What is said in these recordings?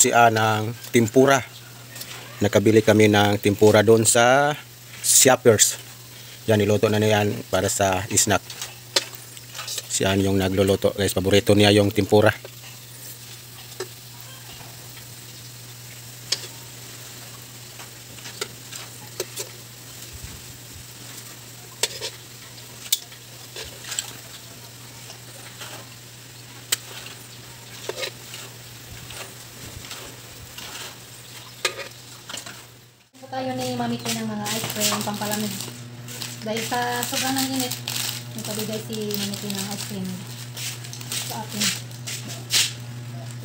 siya ng tempura. Nakabili kami ng tempura doon sa Shoppers. Yan, niluto na niyan para sa snack. Siya yung nagluluto guys. Paborito niya yung tempura. Tayo ni Mami Tin ng mga ice cream pampalamig. Dahil sa sobrang ng init, nagpabigay si Mami Tin ng ice cream sa atin.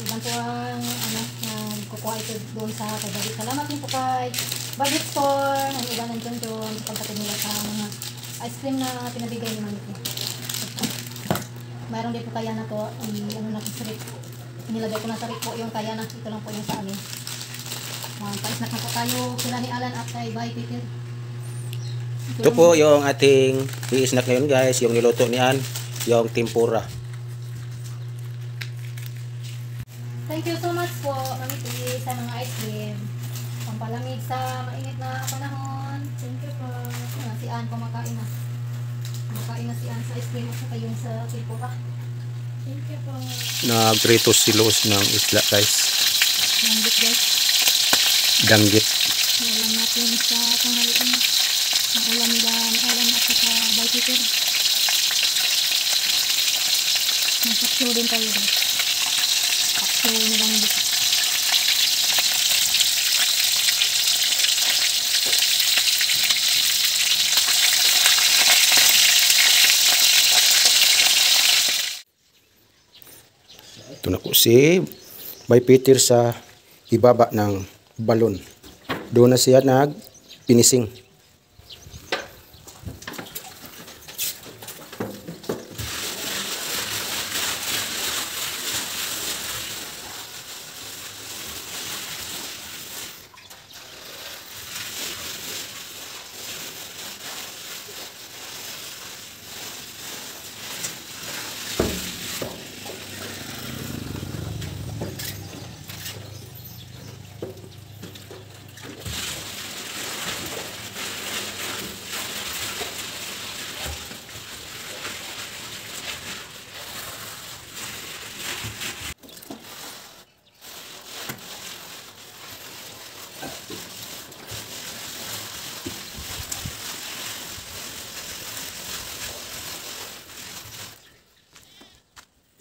Ilan po ang kukuha ito doon sa kay Budget. Salamat din po kay Budget Store. Ang iba nandiyan doon sa pagkatid nila sa mga ice cream na pinabigay ni Mami Tin. Mayroon din po kaya na to, sa rip. Inilagay ko na sa rip po yung kaya na. Ito lang po yung sa amin. Pa-snack na po tayo sila ni Alan at kay Bay Peter. Ito po yung ating i-snack ngayon guys, yung niluto niyan, yung tempura. Thank you so much po, Mami T, sa mga ice cream. Pampalamig sa mainit na panahon. Thank you po. Si Ann kumakain na. Kumakain na si Ann sa ice cream at saka yung sa tempura. Thank you po. Nagprito silos ng isla guys. Danggit guys. Danggit. Alam natin sa tanghalian. Ang ulam nila ni Alan at saka Bay Peter. Nagpakso din tayo guys. Pakso na lang dito. Ito na po si Bay Peter sa ibaba ng balon. Doon na siya nag-finishing.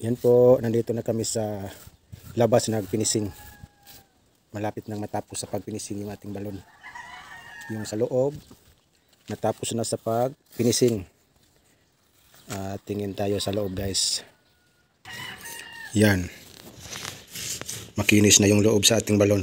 Yan po, nandito na kami sa labas nag-finishing. Malapit nang matapos sa pag-finishing yung ating balon. Yung sa loob, natapos na sa pag-finishing. Tingin tayo sa loob guys. Yan. Makinis na yung loob sa ating balon.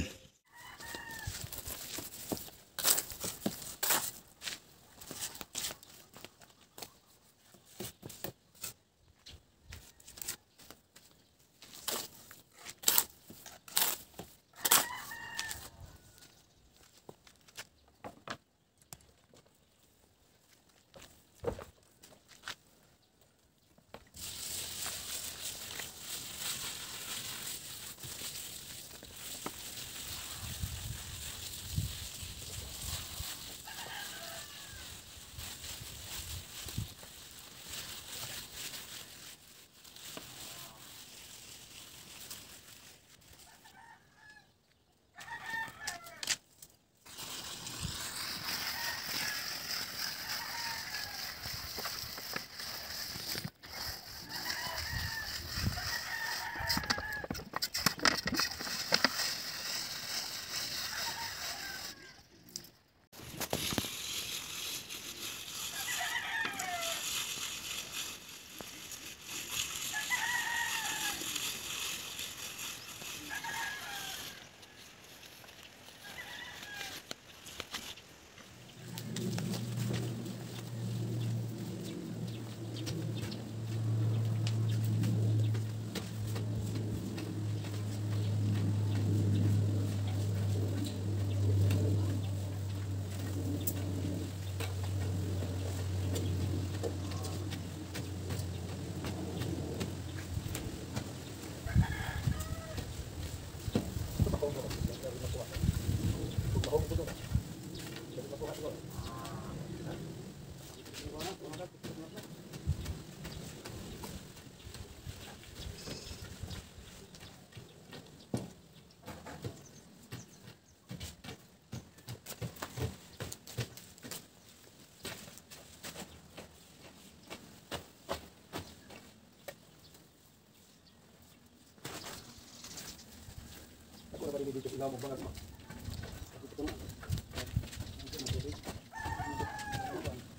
Ako na ba dito ilaw mo bangat mo?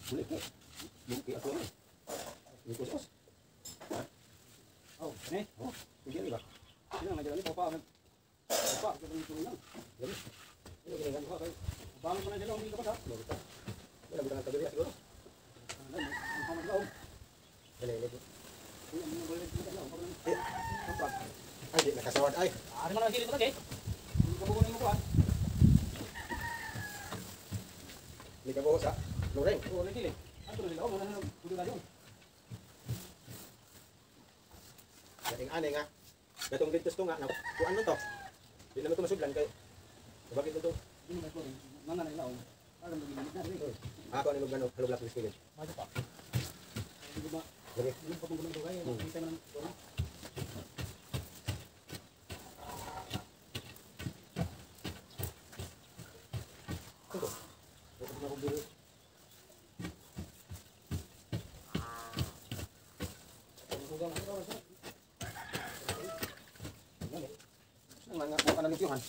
Bulik ko. Bulik ako na. Bulik ko sos. Oh, eh? Oh, hindi ba? Sino nga dyan ni papa? Papa, ko dito lang. Dali. Ano ginagawa ko kay? Bangon mo na dyan hindi ka pa. Wala ba nang tabi siguro? Ang pamagaw. Dali, dali. Ay, di nakasawad ay. Ari man ang gilid mo kay. Kabukunin mo ko ah. Hindi ka buhos ah. Loreng. Oo, lagi. Ato nila mo na kudo na yun. Dating ane nga. Gatong dito nga. Kuan mo to. Di naman ito masudlan kay. Bakit ito? Dili na ko. Mga na ilaw. Alam mo gilid na rin. Ako ni magano halog lang sa kilid. Majo pa. Di ba? Lagi. Yung pa kung gulo kay. Kita man ko. Ito. Ito na ko dito. Mga kanang tiyuhan.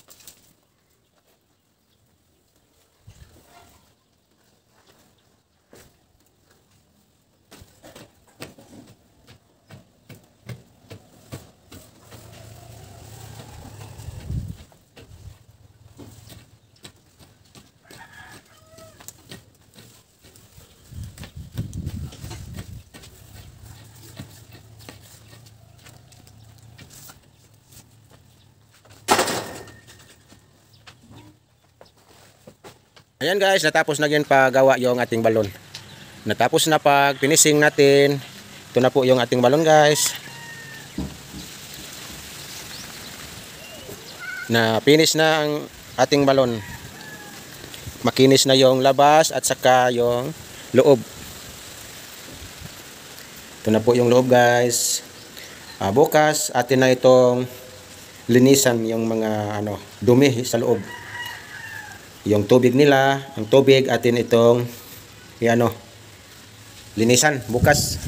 Ayan guys, natapos na yun pagawa yung ating balon. Natapos na pag finishing natin. Ito na po yung ating balon guys. Na finish na ang ating balon. Makinis na yung labas at saka yung loob. Ito na po yung loob guys. Bukas atin na itong linisan yung mga dumi sa loob. Yung tubig nila, ang tubig atin itong linisan bukas.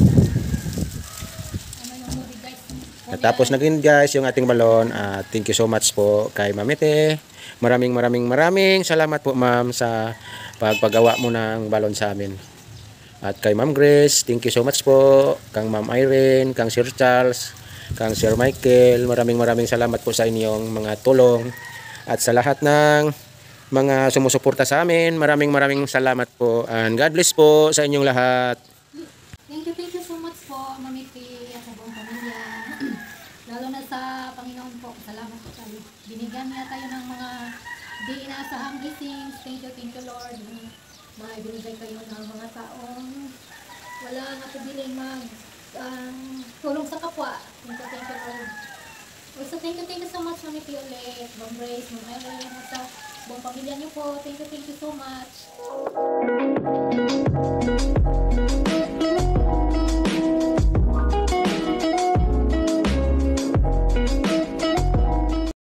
Natapos na din guys yung ating balon. Thank you so much po kay Mamete. Maraming salamat po ma'am sa pagpagawa mo ng balon sa amin. At kay Ma'am Grace, thank you so much po. Kang Ma'am Irene, kang Sir Charles, kang Sir Michael, maraming salamat po sa inyong mga tulong. At sa lahat ng mga sumusuporta sa amin, maraming salamat po. And God bless po sa inyong lahat. Thank you so much po, Mami P, at sa buong pamilya. Lalo na sa Panginoon po. Salamat po tayo. Binigyan niya tayo ng mga di inaasahang blessings. Thank you Lord. May binigay kayo ng mga taong wala natubiling tulong sa kapwa. Thank you Lord. Also, thank you so much, Mami P ulit. Ma'am Grace, Ma'am Ellen, sa buong pamilya niyo po. Thank you so much.